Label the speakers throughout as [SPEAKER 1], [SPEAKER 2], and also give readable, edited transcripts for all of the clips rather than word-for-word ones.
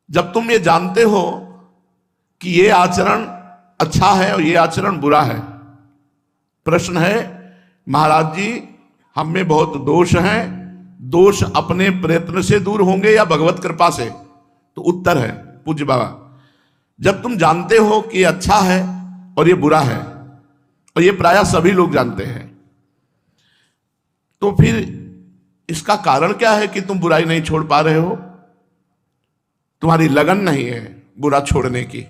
[SPEAKER 1] जब तुम ये जानते हो कि ये आचरण अच्छा है और ये आचरण बुरा है, प्रश्न है महाराज जी हम में बहुत दोष हैं, दोष अपने प्रयत्न से दूर होंगे या भगवत कृपा से? तो उत्तर है पूज्य बाबा, जब तुम जानते हो कि ये अच्छा है और ये बुरा है, और ये प्रायः सभी लोग जानते हैं, तो फिर इसका कारण क्या है कि तुम बुराई नहीं छोड़ पा रहे हो? तुम्हारी लगन नहीं है बुरा छोड़ने की,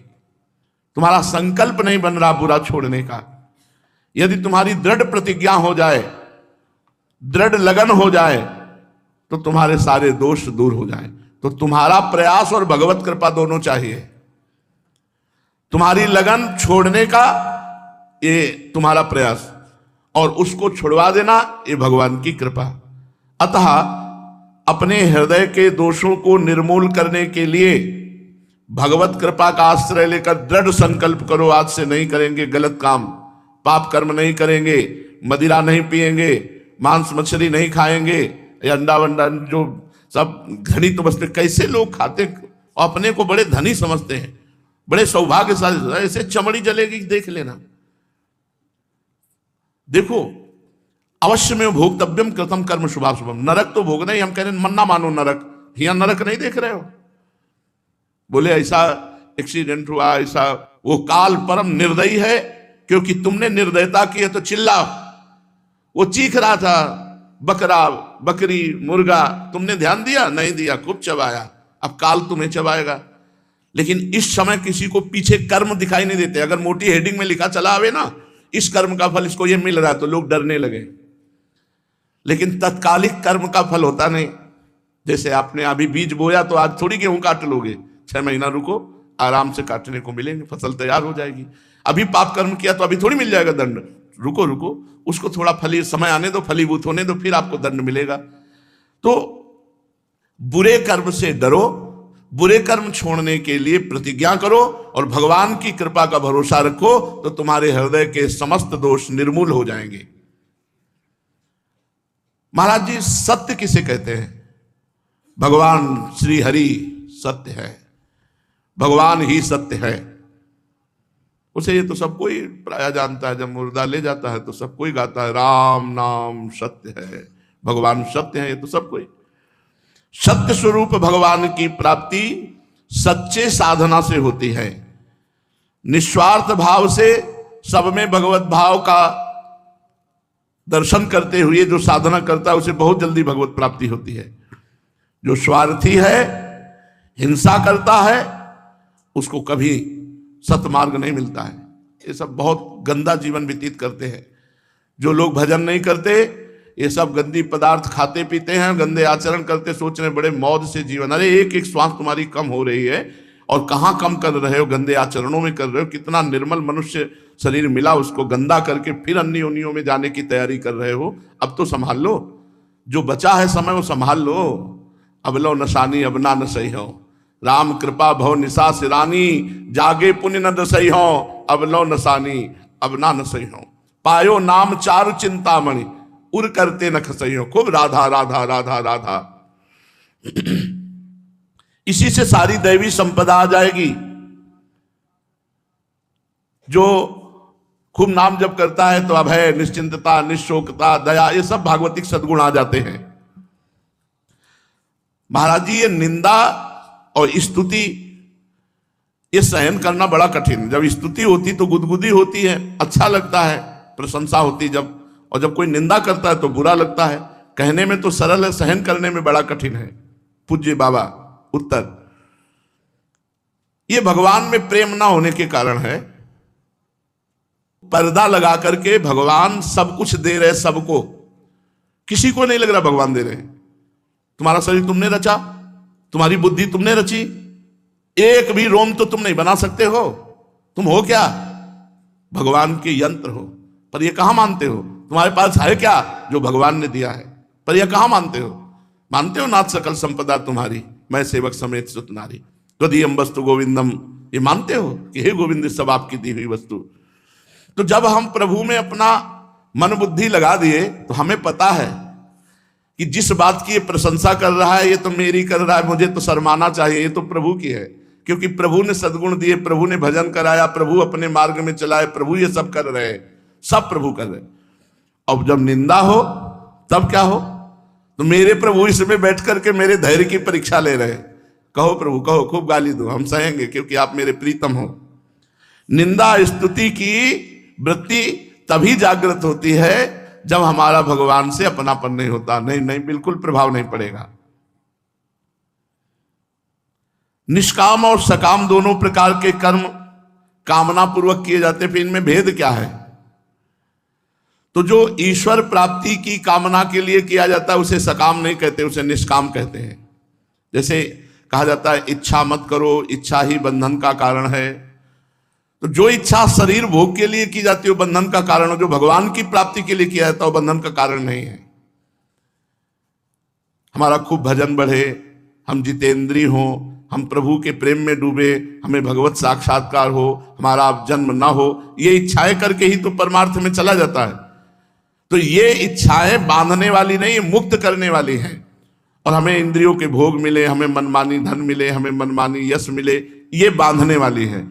[SPEAKER 1] तुम्हारा संकल्प नहीं बन रहा बुरा छोड़ने का। यदि तुम्हारी दृढ़ प्रतिज्ञा हो जाए, दृढ़ लगन हो जाए, तो तुम्हारे सारे दोष दूर हो जाए। तो तुम्हारा प्रयास और भगवत कृपा दोनों चाहिए। तुम्हारी लगन छोड़ने का ये तुम्हारा प्रयास, और उसको छुड़वा देना ये भगवान की कृपा। अतः अपने हृदय के दोषों को निर्मूल करने के लिए भगवत कृपा का आश्रय लेकर दृढ़ संकल्प करो, आज से नहीं करेंगे गलत काम, पाप कर्म नहीं करेंगे, मदिरा नहीं पिएंगे, मांस मछली नहीं खाएंगे, या अंडा वंडा जो सब धनी तो बस कैसे लोग खाते और अपने को बड़े धनी समझते हैं, बड़े सौभाग्यशाली, ऐसे चमड़ी जलेगी देख लेना। देखो अवश्य में भोक्तव्यम कृतम कर्म शुभाशुभम, नरक तो भोगना ही, हम कह रहे हैं मन ना मानो नरक, यहाँ नरक नहीं देख रहे हो? बोले ऐसा एक्सीडेंट हुआ, ऐसा, वो काल परम निर्दयी है, क्योंकि तुमने निर्दयता की है तो चिल्ला। वो चीख रहा था, बकरा बकरी मुर्गा, तुमने ध्यान दिया? नहीं दिया, खूब चबाया, अब काल तुम्हें चबाएगा। लेकिन इस समय किसी को पीछे कर्म दिखाई नहीं देते। अगर मोटी हेडिंग में लिखा चला आवे ना, इस कर्म का फल इसको ये मिल रहा है, तो लोग डरने लगे। लेकिन तत्कालिक कर्म का फल होता नहीं। जैसे आपने अभी बीज बोया तो आज थोड़ी गेहूं काट लोगे, 6 महीना रुको, आराम से काटने को मिलेंगे, फसल तैयार हो जाएगी। अभी पाप कर्म किया तो अभी थोड़ी मिल जाएगा दंड, रुको रुको, उसको थोड़ा फली समय आने दो, फलीभूत होने दो, फिर आपको दंड मिलेगा। तो बुरे कर्म से डरो, बुरे कर्म छोड़ने के लिए प्रतिज्ञा करो और भगवान की कृपा का भरोसा रखो, तो तुम्हारे हृदय के समस्त दोष निर्मूल हो जाएंगे। महाराज जी सत्य किसे कहते हैं? भगवान श्री हरि सत्य है, भगवान ही सत्य है। उसे ये तो सब कोई प्राय जानता है, जब मुर्दा ले जाता है तो सब कोई गाता है, राम नाम सत्य है, भगवान सत्य है, ये तो सब कोई। सत्य स्वरूप भगवान की प्राप्ति सच्चे साधना से होती है। निस्वार्थ भाव से सब में भगवत भाव का दर्शन करते हुए जो साधना करता है उसे बहुत जल्दी भगवत प्राप्ति होती है। जो स्वार्थी है, हिंसा करता है, उसको कभी सतमार्ग नहीं मिलता है। ये सब बहुत गंदा जीवन व्यतीत करते हैं। जो लोग भजन नहीं करते, ये सब गंदी पदार्थ खाते पीते हैं, गंदे आचरण करते, सोच रहे बड़े मौज से जीवन। अरे एक एक श्वास तुम्हारी कम हो रही है, और कहाँ कम कर रहे हो? गंदे आचरणों में कर रहे हो। कितना निर्मल मनुष्य शरीर मिला, उसको गंदा करके फिर अन्य योनियों में जाने की तैयारी कर रहे हो। अब तो संभाल लो, जो बचा है समय वो संभाल लो। अब लो नशानी अब ना न सही हो, राम कृपा भव निशा सिरानी, जागे पुण्य न दसई हो, अब लो नशानी अब ना न सही हो। पायो नाम चारु चिंतामणि, उर करते न खसई हो। खूब राधा राधा राधा राधा, इसी से सारी दैवी संपदा आ जाएगी। जो खूब नाम जप करता है तो अभय, निश्चिंतता, निशोकता, दया, ये सब भागवतिक सद्गुण आ जाते हैं। महाराज जी ये निंदा और स्तुति ये सहन करना बड़ा कठिन। जब स्तुति होती तो गुदगुदी होती है, अच्छा लगता है, प्रशंसा होती जब, और जब कोई निंदा करता है तो बुरा लगता है। कहने में तो सरल है, सहन करने में बड़ा कठिन है। पूज्य बाबा उत्तर, ये भगवान में प्रेम ना होने के कारण है। पर्दा लगा करके भगवान सब कुछ दे रहे सबको, किसी को नहीं लग रहा भगवान दे रहे। तुम्हारा शरीर तुमने रचा, तुम्हारी बुद्धि तुमने रची, एक भी रोम तो तुम नहीं बना सकते हो। तुम हो क्या? भगवान के यंत्र हो। पर ये कहां मानते हो? तुम्हारे पास है क्या जो भगवान ने दिया है? पर यह कहां मानते हो? मानते हो नाथ सकल संपदा तुम्हारी, मैं सेवक समेत सुत नारी, त्वदीयम वस्तु गोविंदम, ये मानते हो कि हे गोविंद सब आपकी दी हुई वस्तु। तो जब हम प्रभु में अपना मन बुद्धि लगा दिए तो हमें पता है कि जिस बात की ये प्रशंसा कर रहा है ये तो मेरी कर रहा है, मुझे तो शर्माना चाहिए, ये तो प्रभु की है, क्योंकि प्रभु ने सद्गुण दिए, प्रभु ने भजन कराया, प्रभु अपने मार्ग में चलाए, प्रभु ये सब कर रहे हैं, सब प्रभु कर रहे हैं। अब जब निंदा हो तब क्या हो? तो मेरे प्रभु इसमें बैठ करके मेरे धैर्य की परीक्षा ले रहे हैं। कहो प्रभु कहो, खूब गाली दो, हम सहेंगे क्योंकि आप मेरे प्रीतम हो। निंदा स्तुति की वृत्ति तभी जागृत होती है जब हमारा भगवान से अपनापन नहीं होता। नहीं नहीं, बिल्कुल प्रभाव नहीं पड़ेगा। निष्काम और सकाम दोनों प्रकार के कर्म कामना पूर्वक किए जाते, फिर इनमें भेद क्या है? तो जो ईश्वर प्राप्ति की कामना के लिए किया जाता है उसे सकाम नहीं कहते, उसे निष्काम कहते हैं। जैसे कहा जाता है इच्छा मत करो, इच्छा ही बंधन का कारण है। तो जो इच्छा शरीर भोग के लिए की जाती है वो बंधन का कारण है, जो भगवान की प्राप्ति के लिए किया जाता है वो बंधन का कारण नहीं है। हमारा खूब भजन बढ़े, हम जितेंद्रीय हो, हम प्रभु के प्रेम में डूबे, हमें भगवत साक्षात्कार हो, हमारा जन्म ना हो, ये इच्छाएं करके ही तो परमार्थ में चला जाता है। तो ये इच्छाएं बांधने वाली नहीं, मुक्त करने वाली हैं। और हमें इंद्रियों के भोग मिले, हमें मनमानी धन मिले, हमें मनमानी यश मिले, ये बांधने वाली है।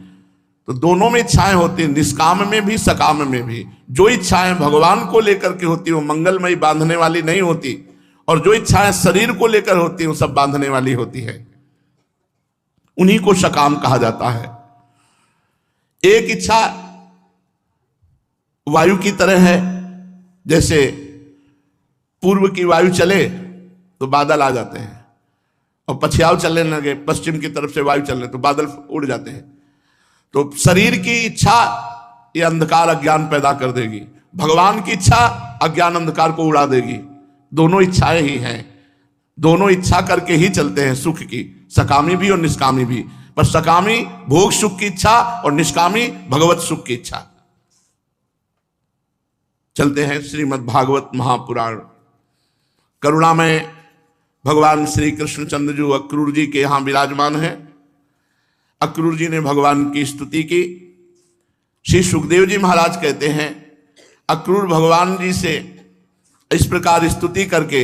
[SPEAKER 1] तो दोनों में इच्छाएं होती हैं, निष्काम में भी सकाम में भी। जो इच्छाएं भगवान को लेकर के होती है वो मंगलमयी बांधने वाली नहीं होती, और जो इच्छाएं शरीर को लेकर होती है वो सब बांधने वाली होती है। उन्हीं को सकाम कहा जाता है। एक इच्छा वायु की तरह है, जैसे पूर्व की वायु चले तो बादल आ जाते हैं, और पछयाव चलने लगे, पश्चिम की तरफ से वायु चलने तो बादल उड़ जाते हैं। तो शरीर की इच्छा ये अंधकार अज्ञान पैदा कर देगी, भगवान की इच्छा अज्ञान अंधकार को उड़ा देगी। दोनों इच्छाएं ही हैं, दोनों इच्छा करके ही चलते हैं, सुख की, सकामी भी और निष्कामी भी। पर सकामी भोग सुख की इच्छा और निष्कामी भगवत सुख की इच्छा। चलते हैं श्रीमद् भागवत महापुराण। करुणा में भगवान श्री कृष्णचंद्र जो अक्रूर जी के यहां विराजमान है। अक्रूर जी ने भगवान की स्तुति की। श्री सुखदेव जी महाराज कहते हैं अक्रूर भगवान जी से इस प्रकार स्तुति करके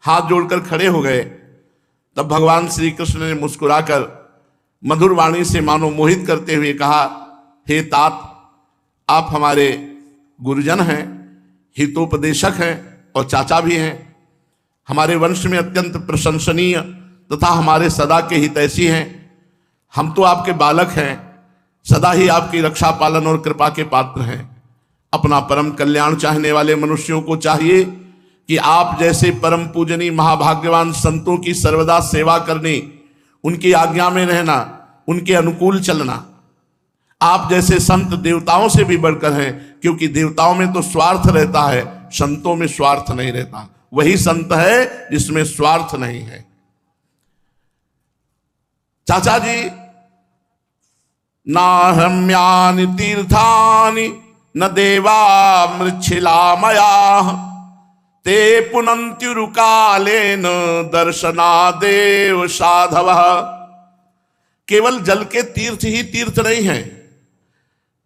[SPEAKER 1] हाथ जोड़कर खड़े हो गए। तब भगवान श्री कृष्ण ने मुस्कुराकर मधुर वाणी से मानो मोहित करते हुए कहा, हे तात, आप हमारे गुरुजन हैं, हितोपदेशक हैं और चाचा भी हैं। हमारे वंश में अत्यंत प्रशंसनीय तथा हमारे सदा के हितैषी हैं। हम तो आपके बालक हैं, सदा ही आपकी रक्षा पालन और कृपा के पात्र हैं। अपना परम कल्याण चाहने वाले मनुष्यों को चाहिए कि आप जैसे परम पूजनीय महाभाग्यवान संतों की सर्वदा सेवा करनी, उनकी आज्ञा में रहना, उनके अनुकूल चलना। आप जैसे संत देवताओं से भी बढ़कर हैं, क्योंकि देवताओं में तो स्वार्थ रहता है, संतों में स्वार्थ नहीं रहता। वही संत है जिसमें स्वार्थ नहीं है। चाचा जी, नाहम्यानि तीर्थानि न देवा मृच्छिलामया ते पुनन्त्युरुकालेन दर्शनादेव साधवः। केवल जल के तीर्थ ही तीर्थ नहीं है,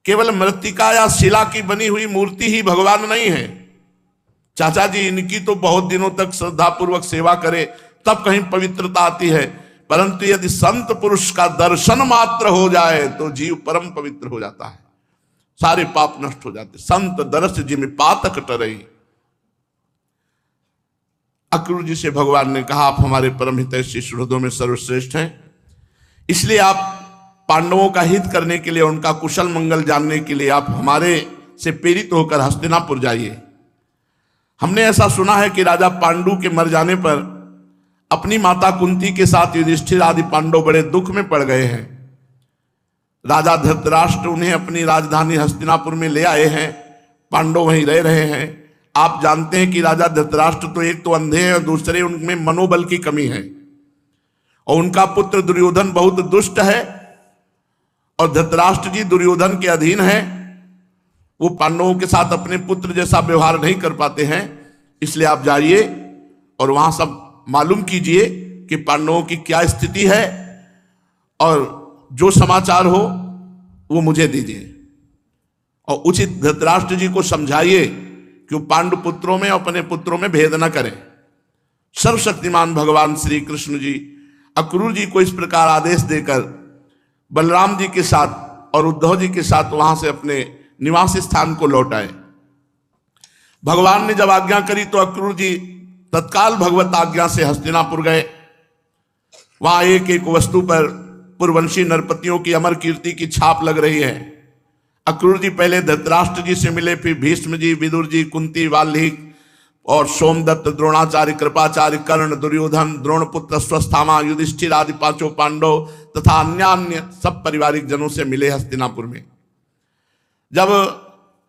[SPEAKER 1] केवल मृत्तिका या शिला की बनी हुई मूर्ति ही भगवान नहीं है। चाचा जी, इनकी तो बहुत दिनों तक श्रद्धापूर्वक सेवा करे तब कहीं पवित्रता आती है, परंतु यदि संत पुरुष का दर्शन मात्र हो जाए तो जीव परम पवित्र हो जाता है, सारे पाप नष्ट हो जाते। संत दरस जिम पातक टरई। अक्रूर जी से भगवान ने कहा, आप हमारे परम हितैषी सुहृदों में सर्वश्रेष्ठ हैं, इसलिए आप पांडवों का हित करने के लिए, उनका कुशल मंगल जानने के लिए आप हमारे से प्रेरित होकर हस्तिनापुर जाइए। हमने ऐसा सुना है कि राजा पांडु के मर जाने पर अपनी माता कुंती के साथ युधिष्ठिर आदि पांडव बड़े दुख में पड़ गए हैं। राजा धृतराष्ट्र उन्हें अपनी राजधानी हस्तिनापुर में ले आए हैं, पांडव वहीं रह रहे हैं। आप जानते हैं कि राजा धृतराष्ट्र तो एक तो अंधे हैं और दूसरे उनमें मनोबल की कमी है, और उनका पुत्र दुर्योधन बहुत दुष्ट है, और धृतराष्ट्र जी दुर्योधन के अधीन है। वो पांडवों के साथ अपने पुत्र जैसा व्यवहार नहीं कर पाते हैं। इसलिए आप जाइए और वहां सब मालूम कीजिए कि पांडवों की क्या स्थिति है, और जो समाचार हो वो मुझे दीजिए। और उचित धृतराष्ट्र जी को समझाइए कि वो पांडु पुत्रों में अपने पुत्रों में भेद न करें। सर्वशक्तिमान भगवान श्री कृष्ण जी अक्रूर जी को इस प्रकार आदेश देकर बलराम जी के साथ और उद्धव जी के साथ वहां से अपने निवास स्थान को लौट आए। भगवान ने जब आज्ञा करी तो अक्रूर जी तत्काल भगवत आज्ञा से हस्तिनापुर गए। वहां एक एक वस्तु पर पूर्ववंशी नरपतियों की अमर कीर्ति की छाप लग रही है। अक्रूर जी पहले धृतराष्ट्र जी से मिले, फिर भीष्म जी, विदुर जी, कुंती, वाल्मीकि और सोमदत्त, द्रोणाचार्य, कृपाचार्य, कर्ण, दुर्योधन, द्रोणपुत्र, अश्वत्थामा, युधिष्ठिर आदि पांचों पांडव तथा अन्य सब पारिवारिक जनों से मिले हस्तिनापुर में। जब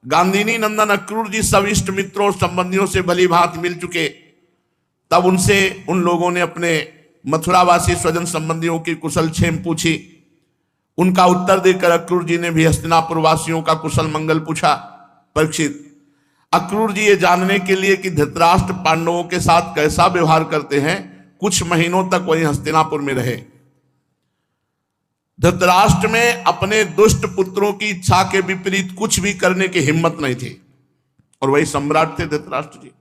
[SPEAKER 1] गांधीनी नंदन अक्रूर जी सब इष्ट मित्रों और संबंधियों से भली भांति मिल चुके, तब उनसे उन लोगों ने अपने मथुरावासी स्वजन संबंधियों की कुशल क्षेम पूछी। उनका उत्तर देकर अक्रूर जी ने भी हस्तिनापुर वासियों का कुशल मंगल पूछा। परीक्षित, अक्रूर जी ये जानने के लिए कि धृतराष्ट्र पांडवों के साथ कैसा व्यवहार करते हैं, कुछ महीनों तक वहीं हस्तिनापुर में रहे। धृतराष्ट्र में अपने दुष्ट पुत्रों की इच्छा के विपरीत कुछ भी करने की हिम्मत नहीं थी, और वही सम्राट थे धृतराष्ट्र जी।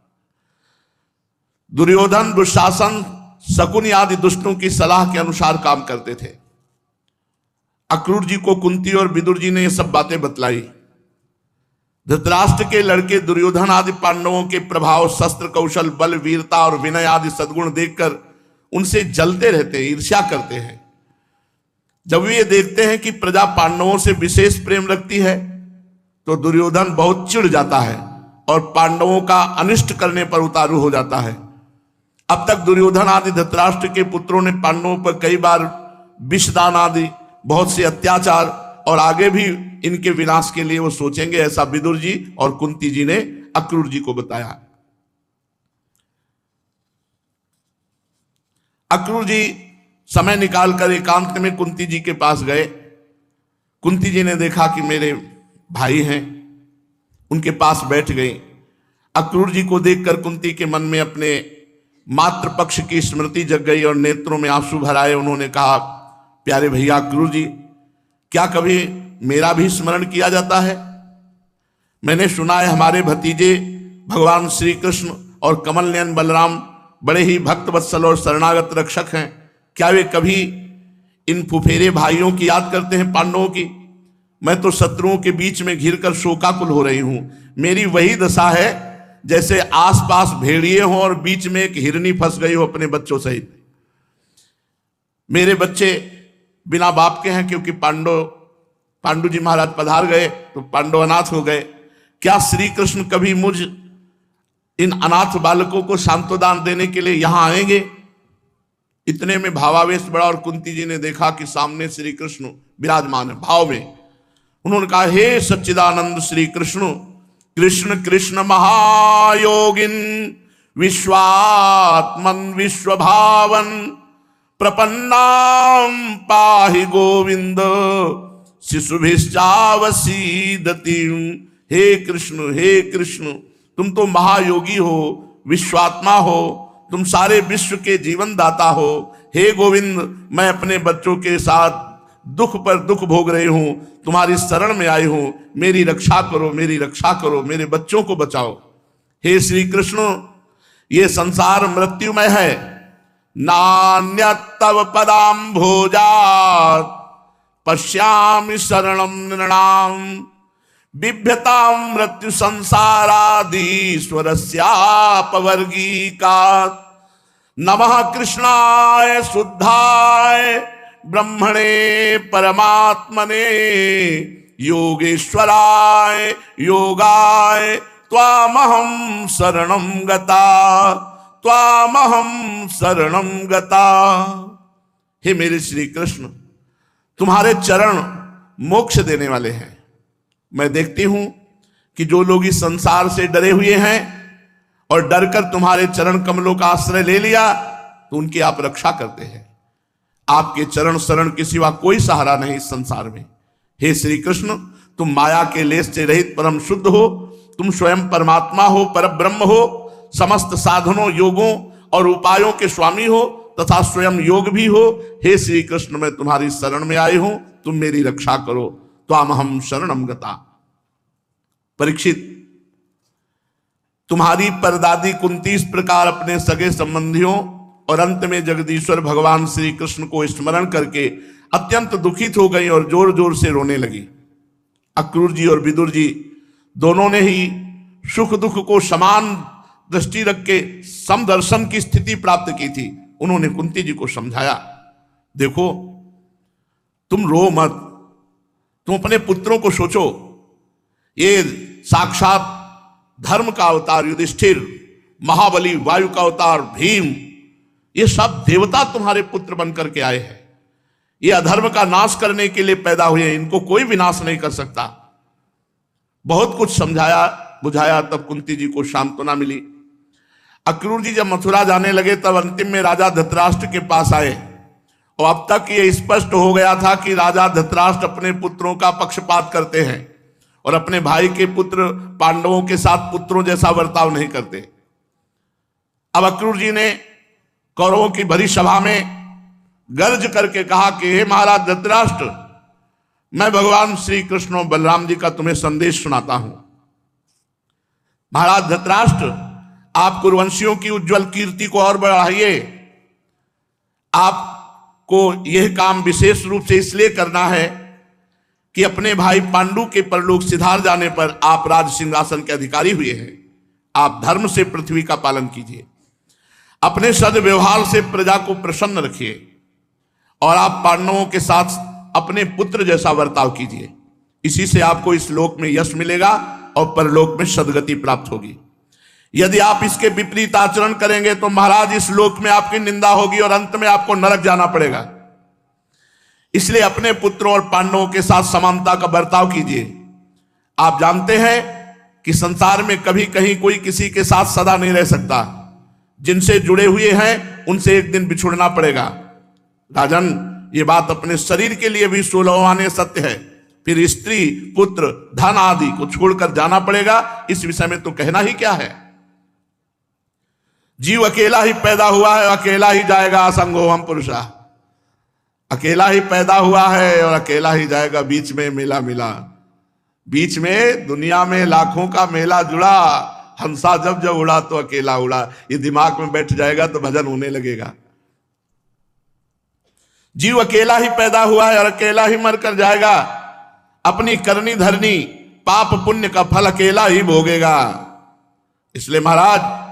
[SPEAKER 1] दुर्योधन, दुशासन, शकुनी आदि दुष्टों की सलाह के अनुसार काम करते थे। अक्रूर जी को कुंती और विदुर जी ने ये सब बातें बतलाई। धृतराष्ट्र के लड़के दुर्योधन आदि पांडवों के प्रभाव, शस्त्र कौशल, बल, वीरता और विनय आदि सद्गुण देखकर उनसे जलते रहते हैं, ईर्ष्या करते हैं। जब वे ये देखते हैं कि प्रजा पांडवों से विशेष प्रेम रखती है तो दुर्योधन बहुत चिढ़ जाता है और पांडवों का अनिष्ट करने पर उतारू हो जाता है। अब तक दुर्योधन आदि धृतराष्ट्र के पुत्रों ने पांडवों पर कई बार विषदान आदि बहुत से अत्याचार और आगे भी इनके विनाश के लिए वो सोचेंगे, ऐसा विदुर जी और कुंती जी ने अक्रूर जी को बताया। अक्रूर जी समय निकालकर एकांत में कुंती जी के पास गए। कुंती जी ने देखा कि मेरे भाई हैं, उनके पास बैठ गई। अक्रूर जी को देखकर कुंती के मन में अपने मातृ पक्ष की स्मृति जग गई और नेत्रों में आंसू भर आए। उन्होंने कहा, प्यारे भैया अक्रूर जी, क्या कभी मेरा भी स्मरण किया जाता है? मैंने सुना है हमारे भतीजे भगवान श्री कृष्ण और कमल नयन बलराम बड़े ही भक्त वत्सल और शरणागत रक्षक हैं। क्या वे कभी इन फुफेरे भाइयों की याद करते हैं, पांडवों की? मैं तो शत्रुओं के बीच में घिरकर शोकाकुल हो रही हूं। मेरी वही दशा है जैसे आसपास भेड़िए हों और बीच में एक हिरनी फंस गई हो अपने बच्चों सहित। मेरे बच्चे बिना बाप के हैं, क्योंकि पांडु जी महाराज पधार गए तो पांडव अनाथ हो गए। क्या श्री कृष्ण कभी मुझ इन अनाथ बालकों को सांत्वदान देने के लिए यहां आएंगे? इतने में भावावेश बढ़ा और कुंती जी ने देखा कि सामने श्री कृष्ण विराजमान है। भाव में उन्होंने कहा, हे सच्चिदानंद श्री कृष्ण, कृष्ण कृष्ण महायोगिन विश्वात्मन विश्वभावन प्रपन्नाम पाहि गोविंद शिशुभिश्चावसीदति। हे कृष्ण, तुम तो महायोगी हो, विश्वात्मा हो, तुम सारे विश्व के जीवन दाता हो। हे गोविंद, मैं अपने बच्चों के साथ दुख पर दुख भोग रही हूं, तुम्हारी शरण में आई हूं, मेरी रक्षा करो, मेरी रक्षा करो, मेरे बच्चों को बचाओ। हे श्री कृष्ण, ये संसार मृत्युमय है, नान्यत् तव पदाम्भोजात् पश्यामि शरणं नृणाम् बिभ्यतां मृत्यु संसाराधीश्वरस्यापवर्गीकात्। नमः कृष्णाय शुद्धाय ब्रह्मणे परमात्मने योगेश्वराय योगाय त्वामहं शरणं गता, त्वामहं शरणं गता। हे मेरे श्री कृष्ण, तुम्हारे चरण मोक्ष देने वाले हैं। मैं देखती हूं कि जो लोग इस संसार से डरे हुए हैं और डरकर तुम्हारे चरण कमलों का आश्रय ले लिया तो उनकी आप रक्षा करते हैं। आपके चरण शरण के सिवा कोई सहारा नहीं इस संसार में। हे श्री कृष्ण, तुम माया के लेस से रहित परम शुद्ध हो, तुम स्वयं परमात्मा हो, परब्रह्म हो, समस्त साधनों, योगों और उपायों के स्वामी हो तथा स्वयं योग भी हो। हे श्री कृष्ण, मैं तुम्हारी शरण में आई हूं, तुम मेरी रक्षा करो, त्वामहं शरणं गता। परीक्षित, तुम्हारी परदादी कुंती इस प्रकार अपने सगे संबंधियों और अंत में जगदीश्वर भगवान श्री कृष्ण को स्मरण करके अत्यंत दुखित हो गई और जोर जोर से रोने लगी। अक्रूर जी और विदुर जी दोनों ने ही सुख दुख को समान दृष्टि रख के समदर्शन की स्थिति प्राप्त की थी। उन्होंने कुंती जी को समझाया, देखो तुम रो मत, तुम अपने पुत्रों को सोचो। ये साक्षात धर्म का अवतार युधिष्ठिर, महाबली वायु का अवतार भीम, ये सब देवता तुम्हारे पुत्र बनकर के आए हैं। ये अधर्म का नाश करने के लिए पैदा हुए, इनको कोई विनाश नहीं कर सकता। बहुत कुछ समझाया बुझाया, तब कुंती जी को सांत्वना मिली। अक्रूर जी जब मथुरा जाने लगे तब अंतिम में राजा धृतराष्ट्र के पास आए और अब तक ये स्पष्ट हो गया था कि राजा धृतराष्ट्र अपने पुत्रों का पक्षपात करते हैं और अपने भाई के पुत्र पांडवों के साथ पुत्रों जैसा बर्ताव नहीं करते। अब अक्रूर जी ने कौरवों की भरी सभा में गर्ज करके कहा कि हे महाराज धृतराष्ट्र, मैं भगवान श्री कृष्ण और बलराम जी का तुम्हें संदेश सुनाता हूं। महाराज धृतराष्ट्र, आप कुरुवंशियों की उज्जवल कीर्ति को और बढ़ाइए। आपको यह काम विशेष रूप से इसलिए करना है कि अपने भाई पांडु के परलोक सिधार जाने पर आप राज सिंहासन के अधिकारी हुए हैं। आप धर्म से पृथ्वी का पालन कीजिए, अपने सद्व्यवहार से प्रजा को प्रसन्न रखिए और आप पांडवों के साथ अपने पुत्र जैसा बर्ताव कीजिए। इसी से आपको इस लोक में यश मिलेगा और परलोक में सद्गति प्राप्त होगी। यदि आप इसके विपरीत आचरण करेंगे तो महाराज इस लोक में आपकी निंदा होगी और अंत में आपको नरक जाना पड़ेगा। इसलिए अपने पुत्रों और पांडवों के साथ समानता का बर्ताव कीजिए। आप जानते हैं कि संसार में कभी कहीं कोई किसी के साथ सदा नहीं रह सकता। जिनसे जुड़े हुए हैं उनसे एक दिन बिछुड़ना पड़ेगा। राजन, ये बात अपने शरीर के लिए भी सुलभवान सत्य है। फिर स्त्री, पुत्र, धन आदि को छोड़कर जाना पड़ेगा। इस विषय में तो कहना ही क्या है। जीव अकेला ही पैदा हुआ है, अकेला ही जाएगा। असंगो हम पुरुषा, अकेला ही पैदा हुआ है और अकेला ही जाएगा। बीच में मेला मिला, बीच में दुनिया में लाखों का मेला जुड़ा। हंसा जब जब उड़ा तो अकेला उड़ा। ये दिमाग में बैठ जाएगा तो भजन होने लगेगा। जीव अकेला ही पैदा हुआ है और अकेला ही मर कर जाएगा। अपनी करनी धरनी पाप पुण्य का फल अकेला ही भोगेगा। इसलिए महाराज,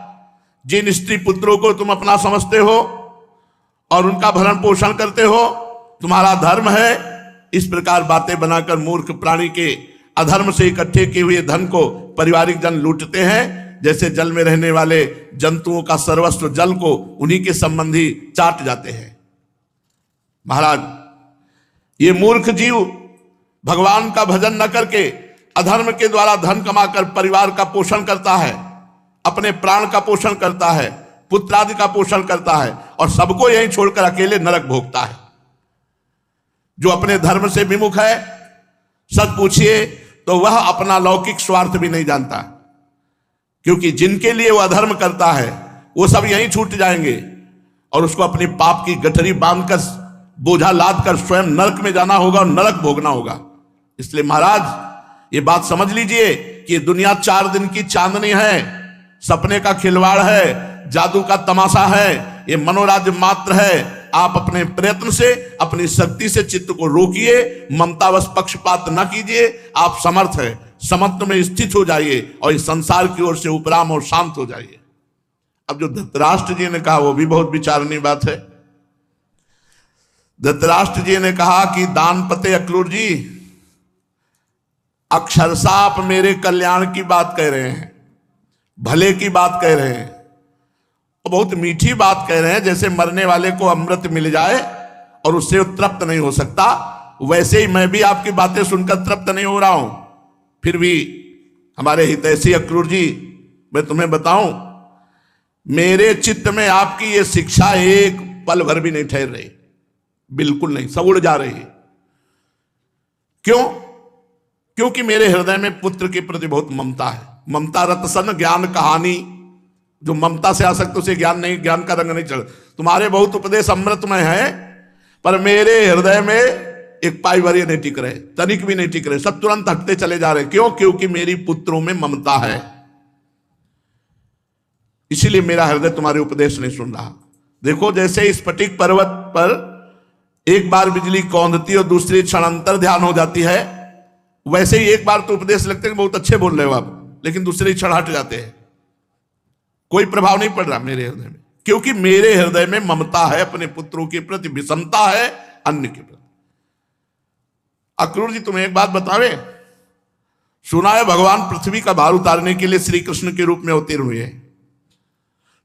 [SPEAKER 1] जिन स्त्री पुत्रों को तुम अपना समझते हो और उनका भरण पोषण करते हो, तुम्हारा धर्म है। इस प्रकार बातें बनाकर मूर्ख प्राणी के अधर्म से इकट्ठे किए हुए धन को पारिवारिक जन लूटते हैं। जैसे जल में रहने वाले जंतुओं का सर्वस्व जल को उन्हीं के संबंधी चाट जाते हैं। महाराज, ये मूर्ख जीव भगवान का भजन न करके अधर्म के द्वारा धन कमाकर परिवार का पोषण करता है, अपने प्राण का पोषण करता है, पुत्र आदि का पोषण करता है और सबको यहीं छोड़कर अकेले नरक भोगता है। जो अपने धर्म से विमुख है, सच पूछिए तो वह अपना लौकिक स्वार्थ भी नहीं जानता। क्योंकि जिनके लिए वह अधर्म करता है वो सब यहीं छूट जाएंगे और उसको अपनी पाप की गठरी बांधकर बोझा लाद कर स्वयं नरक में जाना होगा और नरक भोगना होगा। इसलिए महाराज, ये बात समझ लीजिए कि ये दुनिया 4 दिन की चांदनी है, सपने का खिलवाड़ है, जादू का तमाशा है, ये मनोराज्य मात्र है। आप अपने प्रयत्न से, अपनी शक्ति से चित्त को रोकिए, ममतावश पक्षपात न कीजिए। आप समर्थ है, समत्व में स्थित हो जाइए और इस संसार की ओर से उपराम और शांत हो जाइए। अब जो धृतराष्ट्र जी ने कहा वो भी बहुत विचारनीय बात है। धृतराष्ट्र जी ने कहा कि दानपते अक्रूर जी, अक्षरशः आप मेरे कल्याण की बात कह रहे हैं, भले की बात कह रहे हैं, बहुत मीठी बात कह रहे हैं। जैसे मरने वाले को अमृत मिल जाए और उससे तृप्त नहीं हो सकता, वैसे ही मैं भी आपकी बातें सुनकर तृप्त नहीं हो रहा हूं। फिर भी हमारे हितैषी अक्रूर जी, मैं तुम्हें बताऊं, मेरे चित्त में आपकी ये शिक्षा एक पल भर भी नहीं ठहर रही, बिल्कुल नहीं, सब उड़ जा रही है। क्यों? क्योंकि मेरे हृदय में पुत्र के प्रति बहुत ममता है। ममता रतसन ज्ञान कहानी, जो ममता से आसक्त उसे ज्ञान नहीं, ज्ञान का रंग नहीं चढ़। तुम्हारे बहुत उपदेश अमृतमय है, पर मेरे हृदय में एक पाई भर नहीं टिक रहे, तनिक भी नहीं टिक रहे, सब तुरंत हटते चले जा रहे। क्यों? क्योंकि मेरी पुत्रों में ममता है। इसीलिए मेरा हृदय तुम्हारे उपदेश नहीं सुन रहा। देखो, जैसे स्फटिक पर्वत पर एक बार बिजली कौंधती और दूसरी क्षण अंतर ध्यान हो जाती है, वैसे ही एक बार तो उपदेश लगते हैं बहुत अच्छे बोल रहे हो आप, लेकिन दूसरी क्षण हट जाते हैं, कोई प्रभाव नहीं पड़ रहा मेरे हृदय में, क्योंकि मेरे हृदय में ममता है अपने पुत्रों के प्रति, विषमता है अन्य के प्रति। अक्रूर जी, तुम्हें एक बात बतावे, सुना है भगवान पृथ्वी का भार उतारने के लिए श्री कृष्ण के रूप में अवतीर्ण हुए,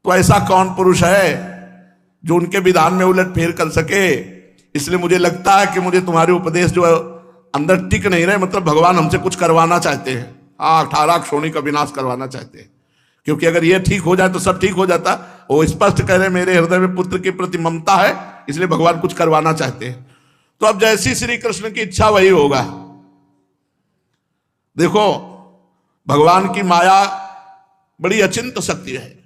[SPEAKER 1] तो ऐसा कौन पुरुष है जो उनके विधान में उलट फेर कर सके? इसलिए मुझे लगता है कि मुझे तुम्हारे उपदेश जो अंदर टिक नहीं रहे, मतलब भगवान हमसे कुछ करवाना चाहते हैं। हाँ, 18 क्षोणी का विनाश करवाना चाहते हैं, क्योंकि अगर ये ठीक हो जाए तो सब ठीक हो जाता। वो स्पष्ट कह रहे मेरे हृदय में पुत्र के प्रति ममता है, इसलिए भगवान कुछ करवाना चाहते हैं। तो अब जैसी श्री कृष्ण की इच्छा वही होगा। देखो, भगवान की माया बड़ी अचिंत शक्ति है,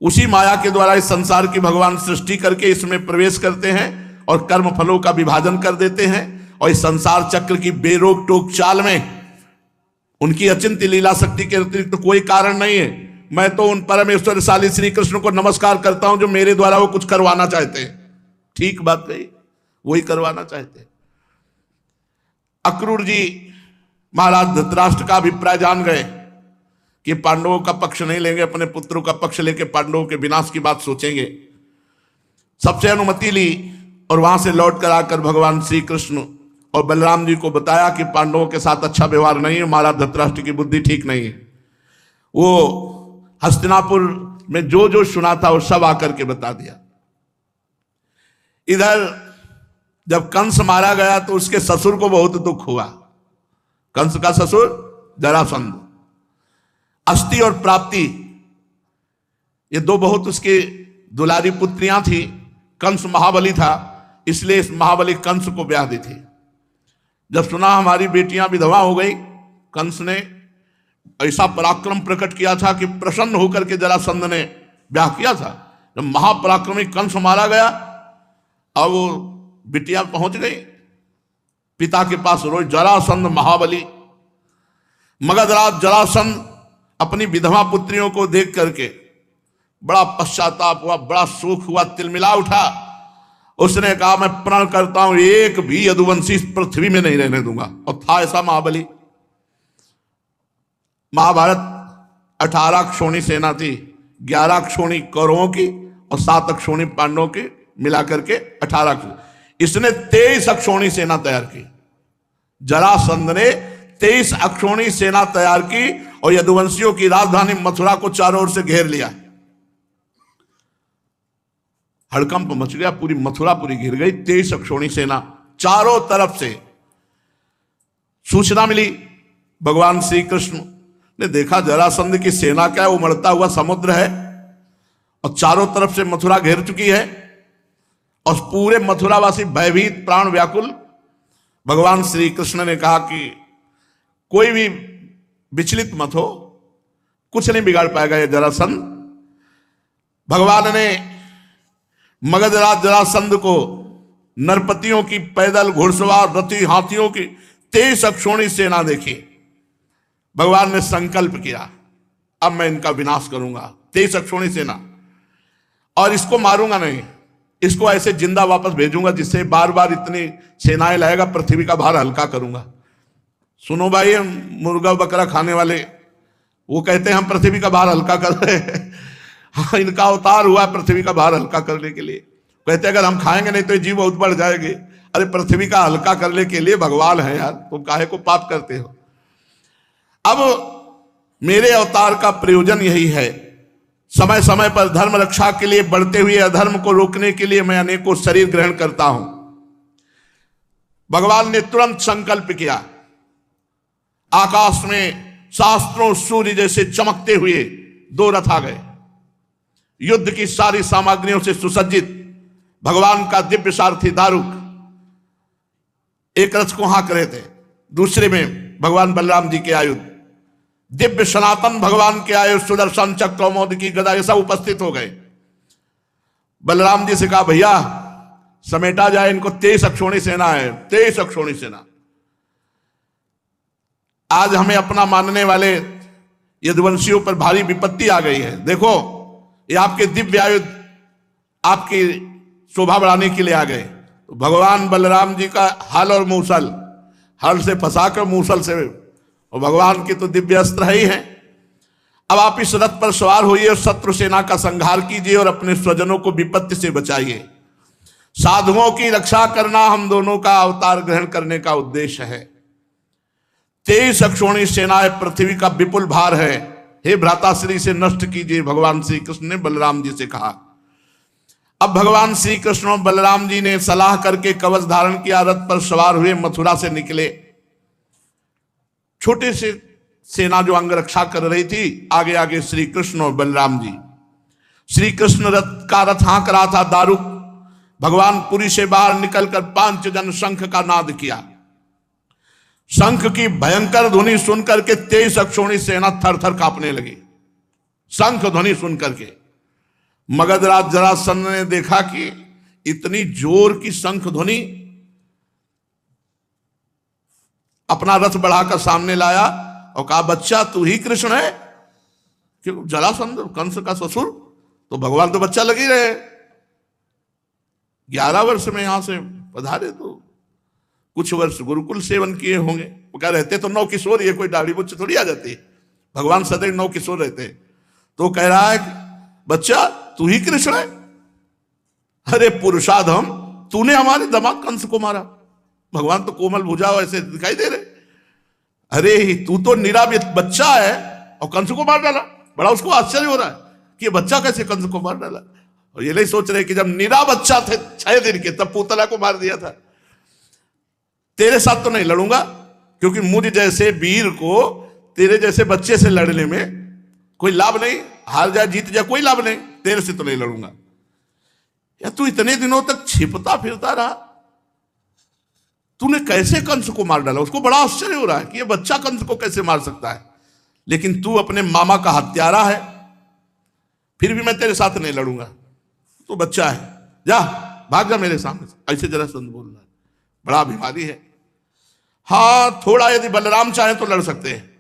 [SPEAKER 1] उसी माया के द्वारा इस संसार की भगवान सृष्टि करके इसमें प्रवेश करते हैं और कर्म फलों का विभाजन कर देते हैं, और इस संसार चक्र की बेरोक टोक चाल में उनकी अचिंत्य लीला शक्ति के अतिरिक्त तो कोई कारण नहीं है। मैं तो उन परमेश्वरशाली श्री कृष्ण को नमस्कार करता हूं जो मेरे द्वारा वो कुछ करवाना चाहते हैं। ठीक बात कही, वही करवाना चाहते हैं। अक्रूर जी महाराज धृतराष्ट्र का अभिप्राय जान गए कि पांडवों का पक्ष नहीं लेंगे, अपने पुत्रों का पक्ष लेके पांडवों के विनाश की बात सोचेंगे। सबसे अनुमति ली और वहां से लौट कर आकर भगवान श्री कृष्ण और बलराम जी को बताया कि पांडवों के साथ अच्छा व्यवहार नहीं है, महाराज धृतराष्ट्र की बुद्धि ठीक नहीं है। वो हस्तिनापुर में जो जो सुना था वो सब आकर के बता दिया। इधर जब कंस मारा गया तो उसके ससुर को बहुत दुख हुआ। कंस का ससुर जरासंध, अस्थि और प्राप्ति, ये दो बहुत उसकी दुलारी पुत्रियां थी। कंस महाबली था, इसलिए इस महाबली कंस को ब्याह दी थी। जब सुना हमारी बेटियां विधवा हो गई, कंस ने ऐसा पराक्रम प्रकट किया था कि प्रसन्न होकर के जरासंध ने ब्याह किया था। जब महापराक्रमी कंस मारा गया, अब वो बिटिया पहुंच गई पिता के पास। रोज जरासंध महाबली, मगधराज जरासंध अपनी विधवा पुत्रियों को देख करके बड़ा पश्चाताप हुआ, बड़ा शोक हुआ, तिलमिला उठा। उसने कहा, मैं प्रण करता हूं एक भी यदुवंशी इस पृथ्वी में नहीं रहने दूंगा। और था ऐसा महाबली। महाभारत 18 क्षोणी सेना थी, 11 क्षोणी कौरवों की और 7 अक्षोणी पांडवों की, मिलाकर के 18। इसने 23 अक्षोणी सेना तैयार की। जरासंध ने 23 अक्षोणी सेना तैयार की और यदुवंशियों की राजधानी मथुरा को चारों ओर से घेर लिया। हड़कंप मच गया, पूरी मथुरा पूरी घिर गई। 23 अक्षोणी सेना, चारों तरफ से सूचना मिली। भगवान श्री कृष्ण ने देखा जरासंध की सेना क्या है, उमड़ता हुआ समुद्र है और चारों तरफ से मथुरा घेर चुकी है और पूरे मथुरावासी भयभीत, प्राण व्याकुल। भगवान श्री कृष्ण ने कहा कि कोई भी विचलित मत हो, कुछ नहीं बिगाड़ पाएगा ये जरासंध। भगवान ने मगधराज जरासंध को नरपतियों की पैदल, घुड़सवार, रथी, हाथियों की 23 अक्षोणी सेना देखी। भगवान ने संकल्प किया, अब मैं इनका विनाश करूंगा। 23 अक्षोणी सेना, और इसको मारूंगा नहीं, इसको ऐसे जिंदा वापस भेजूंगा जिससे बार बार इतनी सेनाएं लाएगा, पृथ्वी का भार हल्का करूंगा। सुनो भाई, मुर्गा बकरा खाने वाले वो कहते हैं हम पृथ्वी का भार हल्का कर रहे हैं। हाँ, इनका अवतार हुआ पृथ्वी का भार हल्का करने के लिए। कहते अगर हम खाएंगे नहीं तो जीव बहुत बढ़ जाएंगे। अरे पृथ्वी का हल्का करने के लिए भगवान है यार, तुम काहे को पाप करते हो। अब मेरे अवतार का प्रयोजन यही है, समय समय पर धर्म रक्षा के लिए बढ़ते हुए अधर्म को रोकने के लिए मैं अनेकों शरीर ग्रहण करता हूं। भगवान ने तुरंत संकल्प किया। आकाश में शास्त्रों सूर्य जैसे चमकते हुए 2 रथ आ गए, युद्ध की सारी सामग्रियों से सुसज्जित। भगवान का दिव्य सारथी दारुक एक रथ को हाँक रहे थे, दूसरे में भगवान बलराम जी के आयुध, दिव्य सनातन भगवान के आयुध, सुदर्शन चक्र, कौमोद की गदा, ये सब उपस्थित हो गए। बलराम जी से कहा, भैया समेटा जाए इनको, 23 अक्षोणी सेना है, 23 अक्षोणी सेना। आज हमें अपना मानने वाले यदुवंशियों पर भारी विपत्ति आ गई है। देखो ये आपके दिव्य आयुध आपकी शोभा बढ़ाने के लिए आ गए। तो भगवान बलराम जी का हल और मूसल, हल से फंसाकर मूसल से, और भगवान के तो दिव्य अस्त्र ही हैं। अब आप इस रथ पर सवार होइए और शत्रु सेना का संहार कीजिए और अपने स्वजनों को विपत्ति से बचाइए। साधुओं की रक्षा करना हम दोनों का अवतार ग्रहण करने का उद्देश्य है। 23 अक्षौणी सेनाएं पृथ्वी का विपुल भार है, हे भ्राताश्री से नष्ट कीजिए, भगवान श्री कृष्ण ने बलराम जी से कहा। अब भगवान श्री कृष्ण और बलराम जी ने सलाह करके कवच धारण किया, रथ पर सवार हुए मथुरा से निकले। छोटे से सेना जो अंग रक्षा कर रही थी, आगे आगे श्री कृष्ण और बलराम जी। श्री कृष्ण रथ हाँक रहा था दारुक। भगवान पुरी से बाहर निकलकर 5 जन शंख का नाद किया। शंख की भयंकर ध्वनि सुनकर के 23 अक्षौणी सेना थर थर कांपने लगी। शंख ध्वनि सुनकर के मगधराज जरासंध ने देखा कि इतनी जोर की शंख ध्वनि, अपना रथ बढ़ाकर सामने लाया और कहा, बच्चा तू ही कृष्ण है? क्यों? जरासंध कंस का ससुर, तो भगवान तो बच्चा लग ही रहे। 11 वर्ष में यहां से पधारे तो कुछ वर्ष गुरुकुल सेवन किए होंगे। वो कह रहते तो 9 किशोर, ये कोई दाढ़ी मुझे थोड़ी आ जाती है। भगवान सदैव 9 किशोर रहते। तो कह रहा है, बच्चा तू ही कृष्ण है? अरे पुरुषाधम, तूने हमारे दामाद कंस को मारा। भगवान तो कोमल भुजा ऐसे दिखाई दे रहे। अरे तू तो निरा बच्चा है और कंस को मार डाला। बड़ा उसको आश्चर्य हो रहा है कि ये बच्चा कैसे कंस को मार डाला। और ये नहीं सोच रहे कि जब निरा बच्चा थे 6 दिन के, तब पूतना को मार दिया था। तेरे साथ तो नहीं लड़ूंगा, क्योंकि मुझ जैसे वीर को तेरे जैसे बच्चे से लड़ने में कोई लाभ नहीं। हार जाए जीत जाए कोई लाभ नहीं, तेरे से तो नहीं लड़ूंगा। या तू इतने दिनों तक छिपता फिरता रहा, तूने कैसे कंस को मार डाला? उसको बड़ा आश्चर्य हो रहा है कि ये बच्चा कंस को कैसे मार सकता है। लेकिन तू अपने मामा का हत्यारा है, फिर भी मैं तेरे साथ नहीं लड़ूंगा। तू बच्चा है, जा भाग जा मेरे सामने से। ऐसे जरासंध बोल रहा है, बड़ा बीमारी है। हाँ, थोड़ा यदि बलराम चाहे तो लड़ सकते हैं।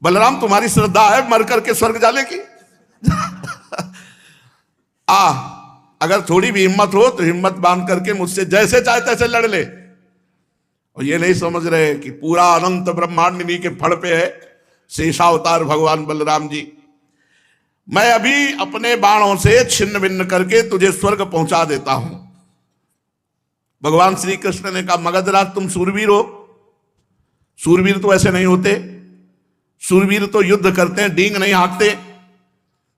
[SPEAKER 1] बलराम तुम्हारी श्रद्धा है मर करके स्वर्ग जाने की। अगर थोड़ी भी हिम्मत हो तो हिम्मत बांध करके मुझसे जैसे चाहे तैसे लड़ ले। और ये नहीं समझ रहे कि पूरा अनंत ब्रह्मांड इन्हीं के फड़ पे है। शेषावतार भगवान बलराम जी, मैं अभी अपने बाणों से छिन्न भिन्न करके तुझे स्वर्ग पहुंचा देता हूं। भगवान श्री कृष्ण ने कहा, मगधराज तुम सूरवीर हो। सूरवीर तो ऐसे नहीं होते। सूरवीर तो युद्ध करते हैं, डींग नहीं हाँकते।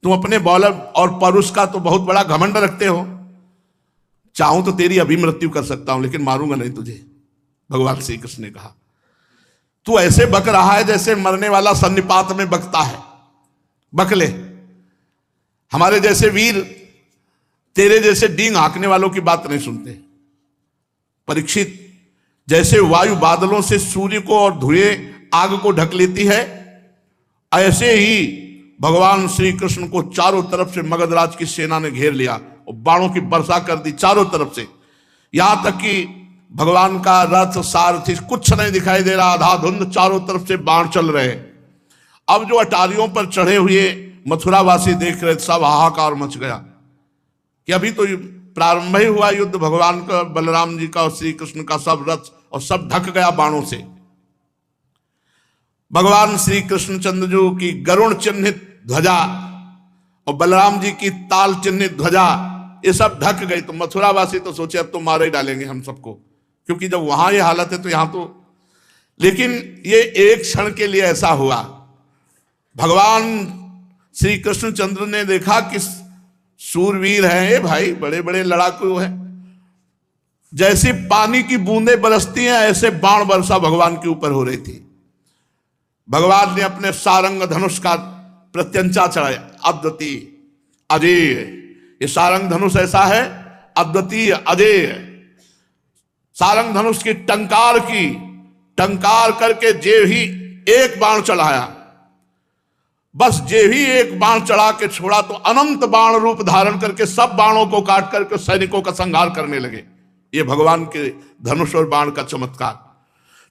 [SPEAKER 1] तुम अपने बल और परुष का तो बहुत बड़ा घमंड रखते हो। चाहूं तो तेरी अभी मृत्यु कर सकता हूं, लेकिन मारूंगा नहीं तुझे। भगवान श्री कृष्ण ने कहा, तू ऐसे बक रहा है जैसे मरने वाला सन्निपात में बकता है। बकले, हमारे जैसे वीर तेरे जैसे डींग हाँकने वालों की बात नहीं सुनते। परीक्षित, जैसे वायु बादलों से सूर्य को और धुएं आग को ढक लेती है, ऐसे ही भगवान श्री कृष्ण को चारों तरफ से मगधराज की सेना ने घेर लिया और बाणों की वर्षा कर दी चारों तरफ से। यहां तक कि भगवान का रथ सारथी कुछ नहीं दिखाई दे रहा, आधाधुंध चारों तरफ से बाण चल रहे। अब जो अटारियों पर चढ़े हुए मथुरावासी देख रहे, सब हाहाकार मच गया कि अभी तो प्रारंभ ही हुआ युद्ध। भगवान का, बलराम जी का और श्री कृष्ण का सब रथ और सब ढक गया बाणों से। भगवान श्री कृष्णचंद्र जी की गरुण चिन्हित ध्वजा और बलराम जी की ताल चिन्हित ध्वजा, ये सब ढक गई। तो मथुरावासी तो सोचे अब तो मार ही डालेंगे हम सबको, क्योंकि जब वहां ये हालत है तो यहां तो। लेकिन ये एक क्षण के लिए ऐसा हुआ। भगवान श्री कृष्णचंद्र ने देखा कि सूरवीर हैं भाई, बड़े बड़े लड़ाकू हैं। जैसी पानी की बूंदें बरसती हैं, ऐसे बाण वर्षा भगवान के ऊपर हो रही थी। भगवान ने अपने सारंग धनुष का प्रत्यंचा चढ़ाया, अद्वितीय अजेय। ये सारंग धनुष ऐसा है, अद्वितीय अजेय। सारंग धनुष की टंकार करके जे ही एक बाण चढ़ाया, बस जे ही एक बाण चढ़ा के छोड़ा तो अनंत बाण रूप धारण करके सब बाणों को काट करके सैनिकों का संहार करने लगे। ये भगवान के धनुष और बाण का चमत्कार।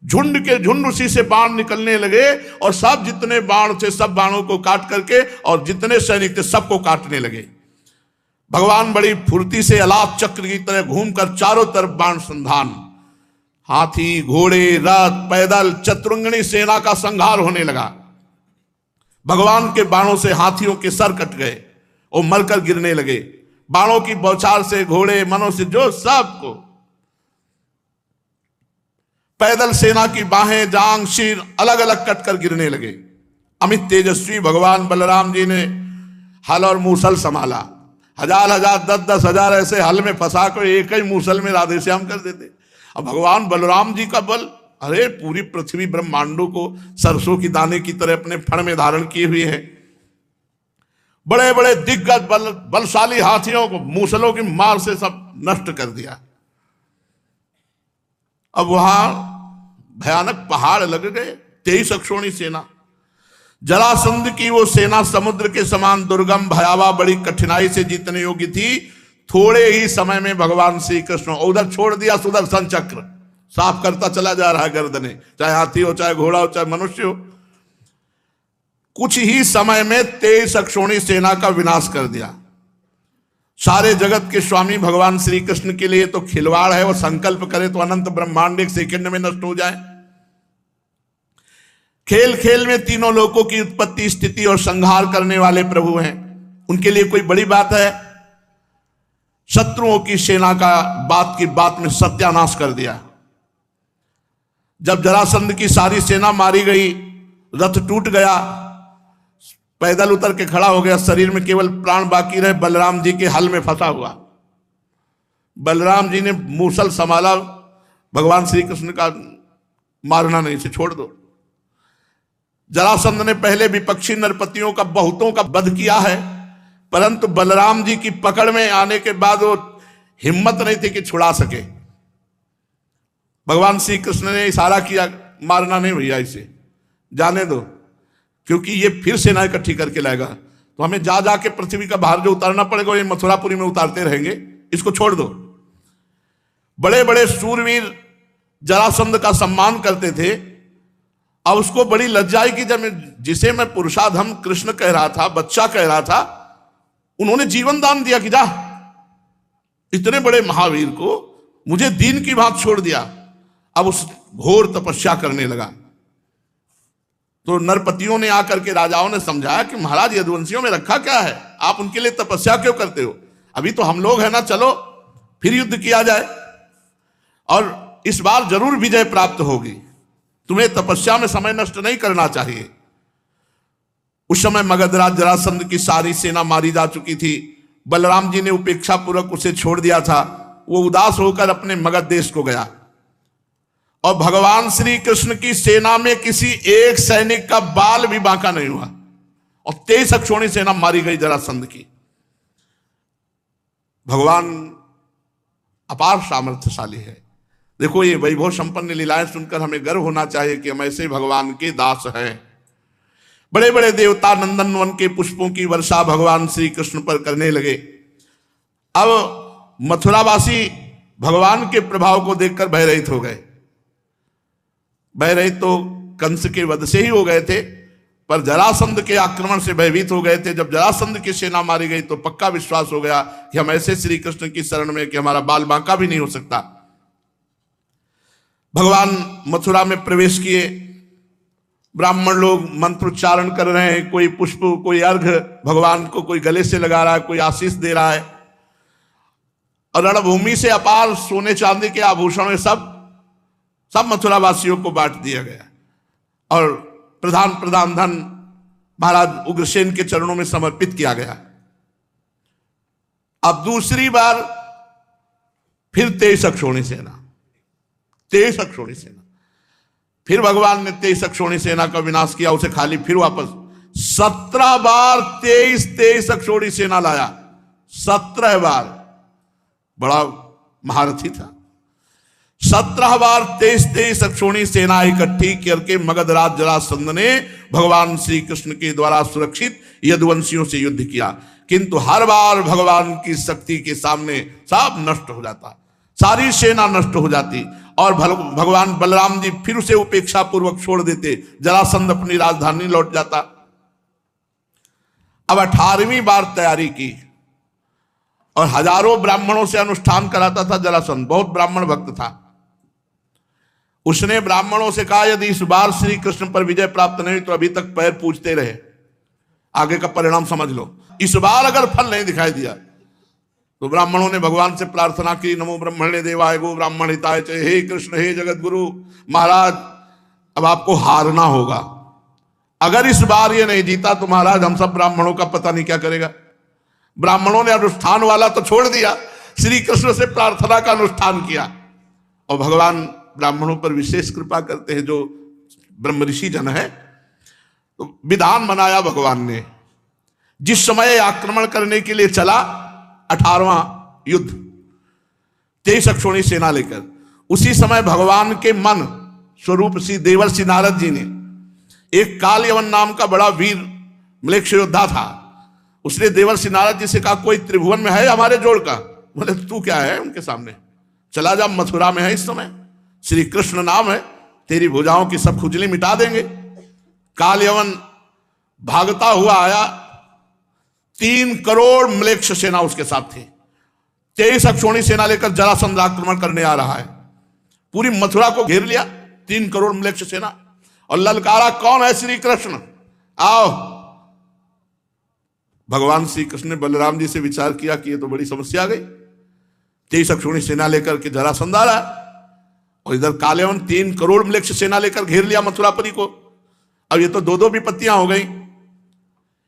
[SPEAKER 1] झुंड के झुंड उसी से बाण निकलने लगे और सब जितने बाण थे सब बाणों को काट करके और जितने सैनिक थे सबको काटने लगे। भगवान बड़ी फुर्ती से अलाप चक्र की तरह घूमकर चारों तरफ बाण संधान, हाथी घोड़े रथ पैदल चतुरंगनी सेना का संहार होने लगा। भगवान के बाणों से हाथियों के सर कट गए और मरकर गिरने लगे। बाणों की बौछार से घोड़े मनुष्य जो सबको, पैदल सेना की बाहें जांग शीर अलग अलग कटकर गिरने लगे। अमित तेजस्वी भगवान बलराम जी ने हल और मूसल संभाला। हजार हजार 10-10 हजार ऐसे हल में फंसा कर एक ही मूसल में राधे श्याम कर देते। अब भगवान बलराम जी का बल, अरे पूरी पृथ्वी ब्रह्मांडों को सरसों की दाने की तरह अपने फण में धारण किए हुए हैं। बड़े बड़े दिग्गज बलशाली हाथियों को मूसलों की मार से सब नष्ट कर दिया। अब वहां भयानक पहाड़ लग गए। 23 अक्षोणी सेना, जरासंध की वो सेना समुद्र के समान दुर्गम भयावह बड़ी कठिनाई से जीतने योग्य थी। थोड़े ही समय में भगवान श्री कृष्ण उधर छोड़ दिया सुदर्शन चक्र, साफ करता चला जा रहा है गर्दने, चाहे हाथी हो चाहे घोड़ा हो चाहे मनुष्य हो। कुछ ही समय में 23 अक्षोणी सेना का विनाश कर दिया। सारे जगत के स्वामी भगवान श्री कृष्ण के लिए तो खिलवाड़ है, वो संकल्प करे तो अनंत ब्रह्मांड एक सेकंड में नष्ट हो जाए। खेल खेल में तीनों लोकों की उत्पत्ति स्थिति और संहार करने वाले प्रभु हैं, उनके लिए कोई बड़ी बात है? शत्रुओं की सेना का बात की बात में सत्यानाश कर दिया। जब जरासंध की सारी सेना मारी गई, रथ टूट गया, पैदल उतर के खड़ा हो गया, शरीर में केवल प्राण बाकी रहे, बलराम जी के हल में फंसा हुआ। बलराम जी ने मूसल संभाला, भगवान श्री कृष्ण का मारना नहीं, से छोड़ दो। जरासंध ने पहले विपक्षी नरपतियों का बहुतों का वध किया है, परंतु बलराम जी की पकड़ में आने के बाद वो हिम्मत नहीं थी कि छुड़ा सके। भगवान श्री कृष्ण ने इशारा किया, मारना नहीं भैया, इसे जाने दो, क्योंकि ये फिर सेना इकट्ठी करके लाएगा, तो हमें जा जाके पृथ्वी का भार जो उतारना पड़ेगा ये मथुरापुरी में उतारते रहेंगे, इसको छोड़ दो। बड़े बड़े शूरवीर जरासंध का सम्मान करते थे। अब उसको बड़ी लज्जा आई कि जब जिसे मैं पुरुषाधम कृष्ण कह रहा था, बच्चा कह रहा था, उन्होंने जीवन दान दिया कि जा, इतने बड़े महावीर को मुझे दीन की बात छोड़ दिया। अब उस घोर तपस्या करने लगा। तो नरपतियों ने आकर के राजाओं ने समझाया कि महाराज यदुवंशियों में रखा क्या है, आप उनके लिए तपस्या क्यों करते हो? अभी तो हम लोग हैं ना, चलो फिर युद्ध किया जाए और इस बार जरूर विजय प्राप्त होगी। तुम्हें तपस्या में समय नष्ट नहीं करना चाहिए। उस समय मगधराज जरासंध की सारी सेना मारी जा चुकी थी। बलराम जी ने उपेक्षा पूर्वक उसे छोड़ दिया था। वो उदास होकर अपने मगध देश को गया और भगवान श्री कृष्ण की सेना में किसी एक सैनिक का बाल भी बांका नहीं हुआ और 23 अक्षोणी सेना मारी गई जरासंध की। भगवान अपार सामर्थ्यशाली है। देखो ये वैभव संपन्न लीलाएं सुनकर हमें गर्व होना चाहिए कि हम ऐसे भगवान के दास हैं। बड़े बड़े देवता नंदन वन के पुष्पों की वर्षा भगवान श्री कृष्ण पर करने लगे। अब मथुरावासी भगवान के प्रभाव को देखकर भयरहित हो गए। भयरहित तो कंस के वध से ही हो गए थे, पर जरासंध के आक्रमण से भयभीत हो गए थे। जब जरासंध की सेना मारी गई तो पक्का विश्वास हो गया कि हम ऐसे श्री कृष्ण की शरण में कि हमारा बाल बांका भी नहीं हो सकता। भगवान मथुरा में प्रवेश किए। ब्राह्मण लोग मंत्रोच्चारण कर रहे हैं, कोई पुष्प कोई अर्घ भगवान को कोई गले से लगा रहा है, कोई आशीष दे रहा है। और रणभूमि से अपार सोने चांदी के आभूषण सब मथुरा वासियों को बांट दिया गया और प्रधान धन महाराज उग्रसेन के चरणों में समर्पित किया गया। अब दूसरी बार फिर 23 अक्षोणी सेना, 23 अक्षोणी सेना, फिर भगवान ने 23 अक्षोणी सेना का विनाश किया, उसे खाली फिर वापस 17 बार 23 अक्षोणी सेना लाया। 17 बार, बड़ा महारथी था। 17 बार 23 अक्षोणी सेना इकट्ठी करके मगधराज जरासंध ने भगवान श्री कृष्ण के द्वारा सुरक्षित यदुवंशियों से युद्ध किया, किंतु हर बार भगवान की शक्ति के सामने सब नष्ट हो जाता, सारी सेना नष्ट हो जाती और भगवान बलराम जी फिर उसे उपेक्षा पूर्वक छोड़ देते, जरासंध अपनी राजधानी लौट जाता। अब 18वीं बार तैयारी की और हजारों ब्राह्मणों से अनुष्ठान कराता था जरासंध, बहुत ब्राह्मण भक्त था। उसने ब्राह्मणों से कहा यदि इस बार श्री कृष्ण पर विजय प्राप्त नहीं तो अभी तक पैर पूजते रहे, आगे का परिणाम समझ लो। इस बार अगर फल नहीं दिखाई दिया तो ब्राह्मणों ने भगवान से प्रार्थना की, नमो ब्रह्मणे देवाय गो ब्राह्मण हिताय च, हे कृष्ण हे जगत गुरु महाराज अब आपको हारना होगा, अगर इस बार ये नहीं जीता तो महाराज हम सब ब्राह्मणों का पता नहीं क्या करेगा। ब्राह्मणों ने अनुष्ठान वाला तो छोड़ दिया, श्री कृष्ण से प्रार्थना का अनुष्ठान किया। और भगवान ब्राह्मणों पर विशेष कृपा करते हैं, जो ब्रह्म ऋषि जन है। तो विधान बनाया भगवान ने, जिस समय आक्रमण करने के लिए चला 18वां युद्ध 23 अक्षौणी सेना लेकर, उसी समय भगवान के मन स्वरूप श्री देवर्षि नारद जी ने, एक काल यवन नाम का बड़ा वीर म्लेच्छ योद्धा था, उसने देवर्षि नारद जी से कहा कोई त्रिभुवन में है हमारे जोड़ का? बोले तू क्या है उनके सामने, चला जा, मथुरा में है इस समय, श्री कृष्ण नाम है, तेरी भुजाओं की सब खुजली मिटा देंगे। काल यवन भागता हुआ आया, 3 करोड़ म्लेच्छ सेना उसके साथ थी। 23 अक्षौणी सेना लेकर जरासंध आक्रमण करने आ रहा है, पूरी मथुरा को घेर लिया 3 करोड़ म्लेच्छ सेना, और ललकारा कौन है? श्री कृष्ण, आओ। भगवान श्री कृष्ण ने बलराम जी से विचार किया कि ये तो बड़ी समस्या आ गई, 23 अक्षौणी सेना लेकर के जरासंध आ रहा है और इधर कालेवन 3 करोड़ म्लेच्छ सेना लेकर घेर लिया मथुरापुरी को। अब ये तो दो विपत्तियां हो गई।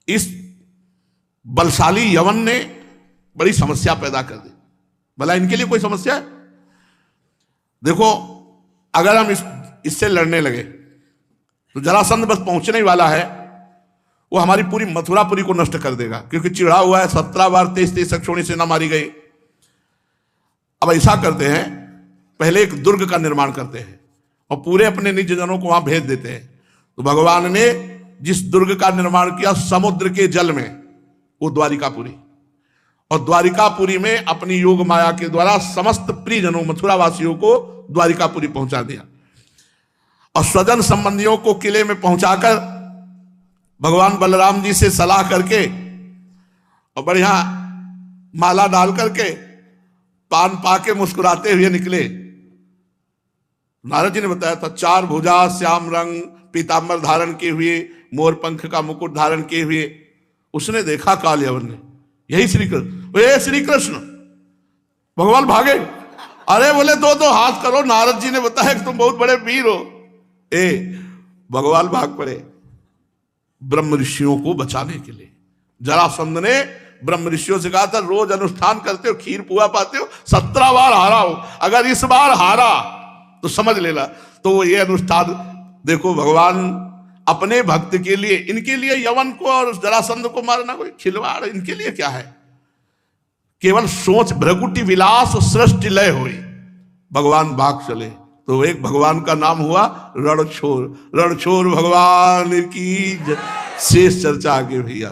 [SPEAKER 1] इस बलशाली यवन ने बड़ी समस्या पैदा कर दी। भला इनके लिए कोई समस्या है? देखो अगर हम इससे लड़ने लगे तो जरासंध बस पहुंचने ही वाला है, वो हमारी पूरी मथुरापुरी को नष्ट कर देगा, क्योंकि चिढ़ा हुआ है। 17 बार 23 अक्षौणी सेना मारी गई। अब ऐसा करते हैं, पहले एक दुर्ग का निर्माण करते हैं और पूरे अपने निज जनों को वहां भेज देते हैं। तो भगवान ने जिस दुर्ग का निर्माण किया समुद्र के जल में, वो द्वारिकापुरी, और द्वारिकापुरी में अपनी योग माया के द्वारा समस्त प्रियजनों मथुरा वासियों को द्वारिकापुरी पहुंचा दिया। और स्वजन संबंधियों को किले में पहुंचाकर भगवान बलराम जी से सलाह करके और बढ़िया माला डाल करके पान पाके मुस्कुराते हुए निकले। नारद जी ने बताया था 4 भुजा, श्याम रंग, पीतांबर धारण किए हुए, मोर पंख का मुकुट धारण किए हुए। उसने देखा काल यवन ने, यही श्री कृष्ण, ये श्री कृष्ण। भगवान भागे, अरे बोले 2-2 हाथ करो, नारद जी ने बताया कि तुम बहुत बड़े वीर हो। भगवान भाग पड़े ब्रह्म ऋषियों को बचाने के लिए। जरासंध ने ब्रह्म ऋषियों से कहा था रोज अनुष्ठान करते हो, खीर पुआ पाते हो, 17 बार हारा हो, अगर इस बार हारा तो समझ लेना। तो ये अनुष्ठान देखो, भगवान अपने भक्त के लिए, इनके लिए यवन को और जरासंध को मारना कोई खिलवाड़ इनके लिए क्या है? केवल सोच भ्रकुटी विलास सृष्टि लय हुई, भगवान भाग चले। तो एक भगवान का नाम हुआ रणछोड़। रणछोड़ भगवान की शेष चर्चा आगे भैया।